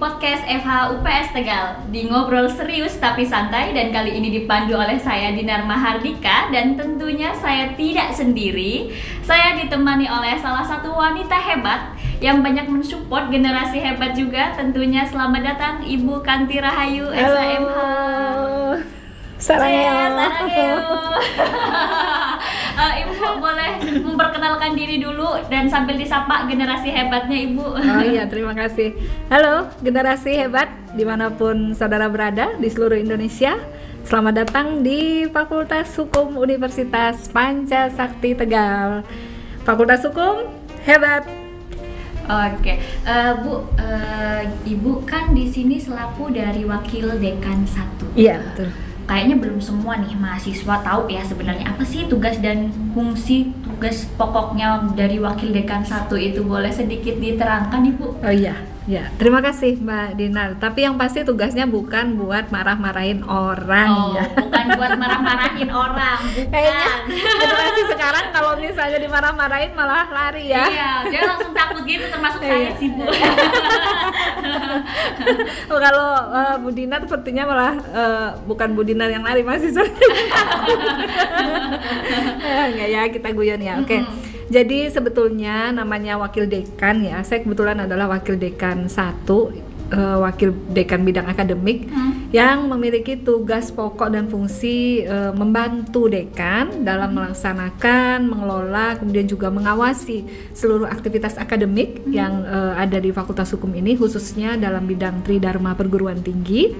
podcast FH UPS Tegal di Ngobrol Serius Tapi Santai, dan kali ini dipandu oleh saya Dinar Mahardika, dan tentunya saya tidak sendiri. Saya ditemani oleh salah satu wanita hebat yang banyak mensupport generasi hebat juga tentunya. Selamat datang Ibu Kanti Rahayu SHMH. Sarangeo. Ibu boleh memperkenalkan diri dulu dan sambil disapa generasi hebatnya Ibu. Oh iya, terima kasih. Halo generasi hebat dimanapun saudara berada di seluruh Indonesia. Selamat datang di Fakultas Hukum Universitas Pancasakti Tegal. Fakultas Hukum hebat. Oke, Bu, Ibu kan di sini selaku dari Wakil Dekan 1. Iya, betul. Kayaknya belum semua nih mahasiswa tahu ya sebenarnya apa sih tugas dan fungsi tugas pokoknya dari Wakil Dekan 1 itu. Boleh sedikit diterangkan Ibu? Oh iya, ya. Terima kasih Mbak Dinar. Tapi yang pasti tugasnya bukan buat marah-marahin orang. Oh, ya. Bukan buat marah-marahin orang, Kayaknya bukan. generasi sekarang kalau misalnya dimarah-marahin malah lari ya. Iya, dia langsung takut gitu, termasuk saya sih Bu. Oh, kalau Bu Dinar sepertinya malah bukan Bu Dinar yang lari, mahasiswa. Enggak ya, kita guyon ya. Oke. Jadi sebetulnya namanya wakil dekan ya. Saya kebetulan adalah wakil dekan 1, wakil dekan bidang akademik yang memiliki tugas pokok dan fungsi membantu dekan dalam melaksanakan, mengelola, kemudian juga mengawasi seluruh aktivitas akademik yang ada di Fakultas Hukum ini, khususnya dalam bidang Tridharma Perguruan Tinggi,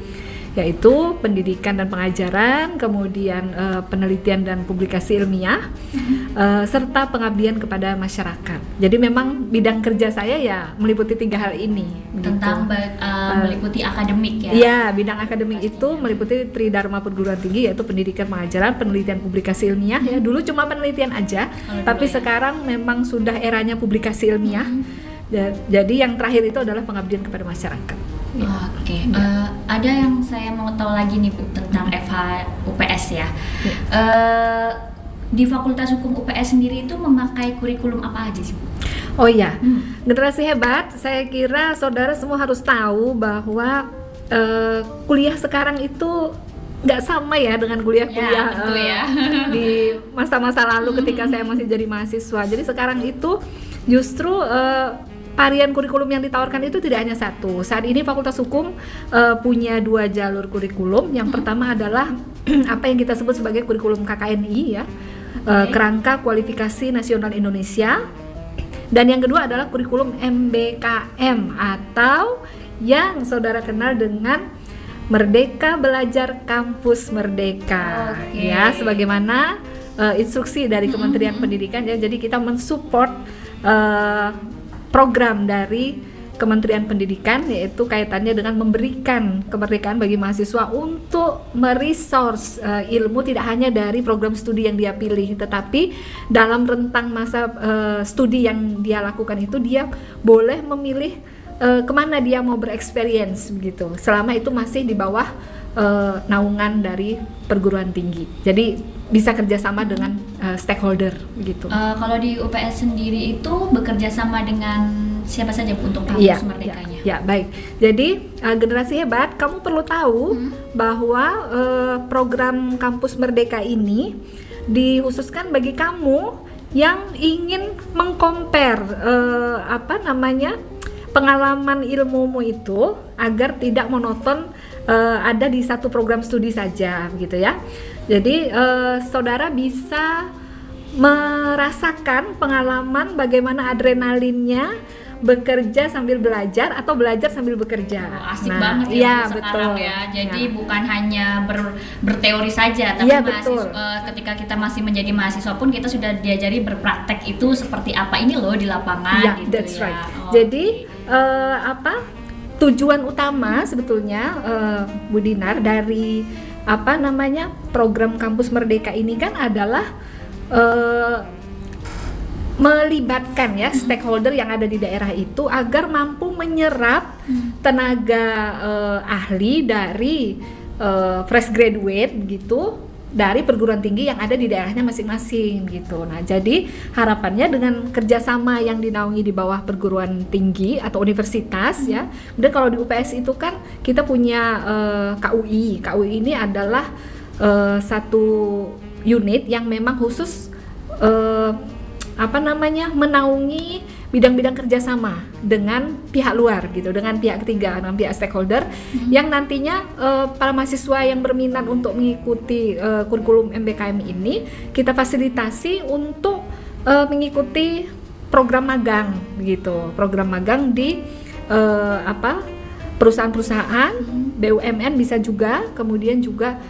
yaitu pendidikan dan pengajaran, kemudian penelitian dan publikasi ilmiah, serta pengabdian kepada masyarakat. Jadi memang bidang kerja saya ya meliputi 3 hal ini. Tentang meliputi akademik ya? Iya, bidang akademik itu meliputi Tridharma Perguruan Tinggi, yaitu pendidikan, pengajaran, penelitian, publikasi ilmiah. Ya, dulu cuma penelitian aja, tapi sekarang memang sudah eranya publikasi ilmiah. Jadi yang terakhir itu adalah pengabdian kepada masyarakat. Ya. Oke, ada yang saya mau tahu lagi nih Bu tentang FH UPS ya. Di Fakultas Hukum UPS sendiri itu memakai kurikulum apa aja sih Bu? Oh iya, generasi hebat, saya kira saudara semua harus tahu bahwa kuliah sekarang itu nggak sama ya dengan kuliah-kuliah di masa-masa lalu ketika saya masih jadi mahasiswa. Jadi sekarang itu justru varian kurikulum yang ditawarkan itu tidak hanya satu. Saat ini Fakultas Hukum punya 2 jalur kurikulum. Yang pertama adalah apa yang kita sebut sebagai kurikulum KKNI ya, Kerangka Kualifikasi Nasional Indonesia. Dan yang kedua adalah kurikulum MBKM atau yang saudara kenal dengan Merdeka Belajar Kampus Merdeka. Ya, sebagaimana instruksi dari Kementerian Pendidikan ya. Jadi kita mensupport program dari Kementerian Pendidikan, yaitu kaitannya dengan memberikan kemerdekaan bagi mahasiswa untuk meresource ilmu tidak hanya dari program studi yang dia pilih, tetapi dalam rentang masa studi yang dia lakukan itu dia boleh memilih kemana dia mau bereksperience begitu, selama itu masih di bawah naungan dari perguruan tinggi. Jadi bisa kerjasama dengan stakeholder gitu. Kalau di UPS sendiri itu bekerja sama dengan siapa saja untuk kampus merdekanya? Ya, baik. Jadi generasi hebat, kamu perlu tahu bahwa program kampus merdeka ini dikhususkan bagi kamu yang ingin mengcompare pengalaman ilmumu itu agar tidak monoton ada di satu program studi saja gitu ya. Jadi saudara bisa merasakan pengalaman bagaimana adrenalinnya bekerja sambil belajar atau belajar sambil bekerja. Asik banget ya sekarang ya. Jadi bukan hanya berteori saja, tapi ketika kita masih menjadi mahasiswa pun kita sudah diajari berpraktek itu seperti apa ini loh di lapangan gitu. That's right. Jadi tujuan utama sebetulnya Bu Dinar dari program Kampus Merdeka ini kan adalah melibatkan ya stakeholder yang ada di daerah itu agar mampu menyerap tenaga ahli dari fresh graduate gitu dari perguruan tinggi yang ada di daerahnya masing-masing gitu. Nah, jadi harapannya dengan kerjasama yang dinaungi di bawah perguruan tinggi atau universitas ya. Kemudian kalau di UPS itu kan kita punya KUI. KUI ini adalah satu unit yang memang khusus menaungi bidang-bidang kerjasama dengan pihak luar gitu, dengan pihak ketiga, dengan pihak stakeholder yang nantinya para mahasiswa yang berminat untuk mengikuti kurikulum MBKM ini kita fasilitasi untuk mengikuti program magang gitu, program magang di perusahaan-perusahaan, BUMN bisa juga, kemudian juga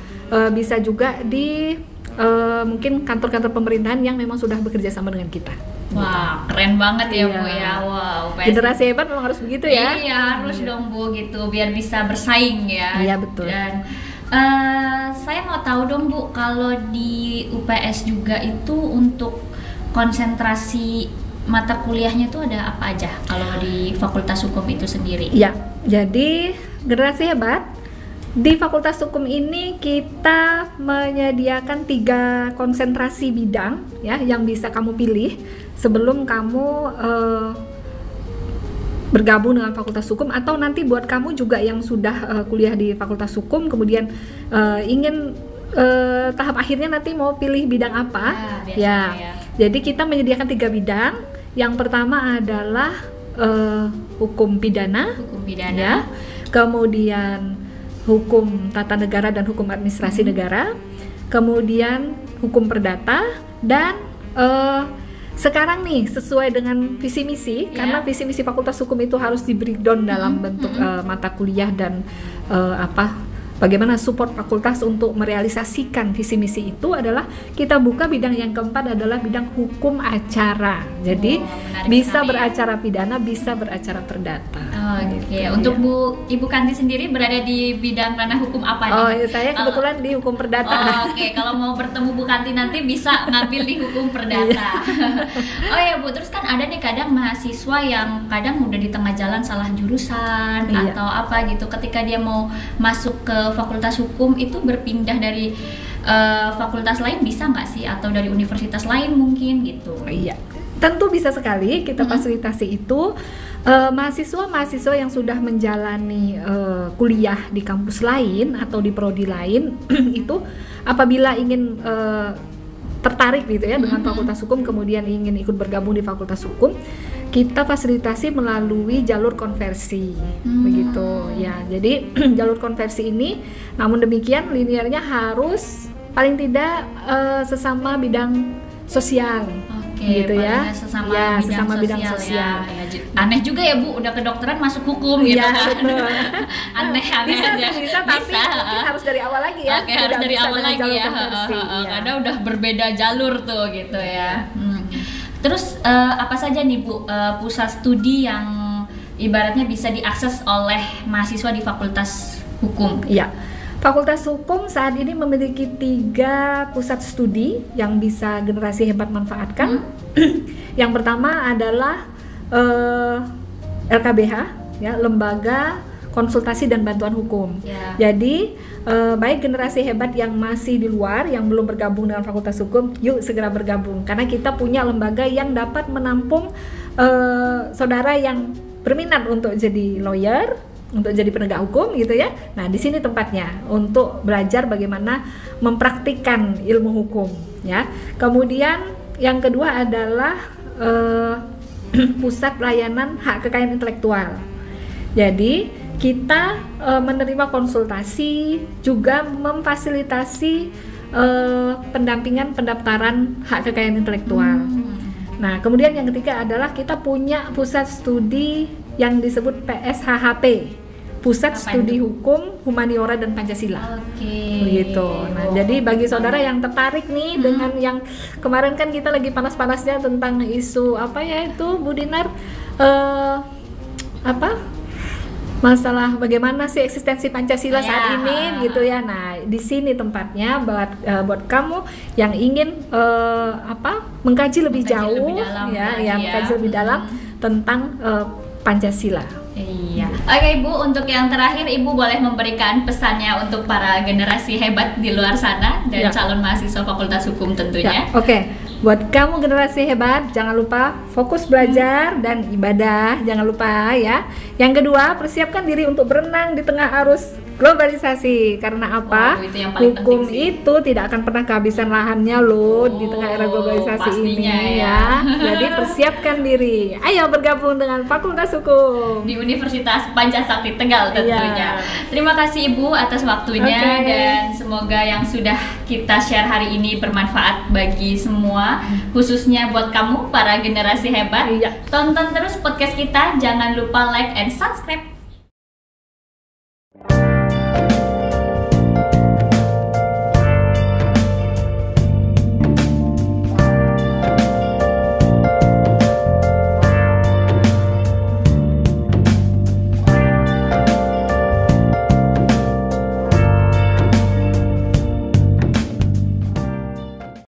bisa juga di mungkin kantor-kantor pemerintahan yang memang sudah bekerja sama dengan kita. Wah, keren banget ya Bu ya. Wow, generasi hebat memang harus begitu ya. Iya, harus dong Bu gitu biar bisa bersaing ya. Iya, betul. Dan saya mau tahu dong Bu, kalau di UPS juga itu untuk konsentrasi mata kuliahnya tuh ada apa aja kalau di Fakultas Hukum itu sendiri? Iya, jadi generasi hebat di Fakultas Hukum ini kita menyediakan 3 konsentrasi bidang ya yang bisa kamu pilih sebelum kamu bergabung dengan Fakultas Hukum, atau nanti buat kamu juga yang sudah kuliah di Fakultas Hukum kemudian ingin tahap akhirnya nanti mau pilih bidang apa ya. Jadi kita menyediakan 3 bidang. Yang pertama adalah hukum pidana ya. Kemudian hukum tata negara dan hukum administrasi negara, kemudian hukum perdata, dan sekarang nih sesuai dengan visi misi, karena visi misi Fakultas Hukum itu harus di breakdown dalam bentuk mata kuliah dan bagaimana support fakultas untuk merealisasikan visi misi itu adalah kita buka bidang yang keempat adalah bidang hukum acara. Jadi bisa beracara pidana, bisa beracara perdata. Oke. Untuk Ibu Kanti sendiri berada di bidang ranah hukum apa nih? Oh, saya kebetulan di hukum perdata. Oke. Kalau mau bertemu Bu Kanti nanti bisa ngambil di hukum perdata. Oh ya Bu, terus kan ada nih kadang mahasiswa yang kadang udah di tengah jalan salah jurusan atau apa gitu. Ketika dia mau masuk ke Fakultas Hukum itu berpindah dari fakultas lain bisa nggak sih, atau dari universitas lain mungkin gitu? Iya, tentu bisa sekali kita fasilitasi itu. Mahasiswa-mahasiswa yang sudah menjalani kuliah di kampus lain atau di prodi lain itu apabila ingin tertarik gitu ya dengan Fakultas Hukum kemudian ingin ikut bergabung di Fakultas Hukum, kita fasilitasi melalui jalur konversi begitu ya. Jadi jalur konversi ini namun demikian linearnya harus paling tidak sesama bidang sosial. Gitu ya, sesama bidang sosial. Ya. Aneh juga ya Bu, udah kedokteran masuk hukum gitu kan. Aneh bisa, tapi mungkin harus dari awal lagi ya. Harus dari awal lagi ya. Karena udah berbeda jalur tuh gitu ya. Terus apa saja nih Bu pusat studi yang ibaratnya bisa diakses oleh mahasiswa di Fakultas Hukum? Iya. Fakultas Hukum saat ini memiliki 3 pusat studi yang bisa generasi hebat manfaatkan. Yang pertama adalah LKBH, ya, Lembaga Konsultasi dan Bantuan Hukum. Jadi baik generasi hebat yang masih di luar, yang belum bergabung dengan Fakultas Hukum, yuk segera bergabung karena kita punya lembaga yang dapat menampung saudara yang berminat untuk jadi lawyer, untuk jadi penegak hukum gitu ya. Nah, di sini tempatnya untuk belajar bagaimana mempraktikkan ilmu hukum ya. Kemudian yang kedua adalah pusat pelayanan hak kekayaan intelektual. Jadi kita menerima konsultasi, juga memfasilitasi pendampingan pendaftaran hak kekayaan intelektual. Nah, kemudian yang ketiga adalah kita punya pusat studi yang disebut PSHHP, Pusat Studi Hukum, Humaniora dan Pancasila. Begitu. Nah, jadi bagi saudara yang tertarik nih dengan yang kemarin kan kita lagi panas-panasnya tentang isu apa ya itu Bu Dinar, masalah bagaimana sih eksistensi Pancasila saat ini gitu ya. Nah, di sini tempatnya buat kamu yang ingin mengkaji lebih jauh, mengkaji lebih dalam tentang Pancasila. Iya. Oke Ibu, untuk yang terakhir Ibu boleh memberikan pesannya untuk para generasi hebat di luar sana dan calon mahasiswa Fakultas Hukum tentunya. Oke. Buat kamu generasi hebat, jangan lupa fokus belajar dan ibadah, jangan lupa ya. Yang kedua, persiapkan diri untuk berenang di tengah arus globalisasi. Karena apa? Itu yang paling hukum penting sih. itu tidak akan pernah kehabisan lahannya loh di tengah era globalisasi ini ya. Jadi persiapkan diri. Ayo bergabung dengan Fakultas Hukum di Universitas Pancasakti Tegal tentunya. Terima kasih Ibu atas waktunya dan semoga yang sudah kita share hari ini bermanfaat bagi semua, khususnya buat kamu para generasi hebat. Tonton terus podcast kita, jangan lupa like and subscribe.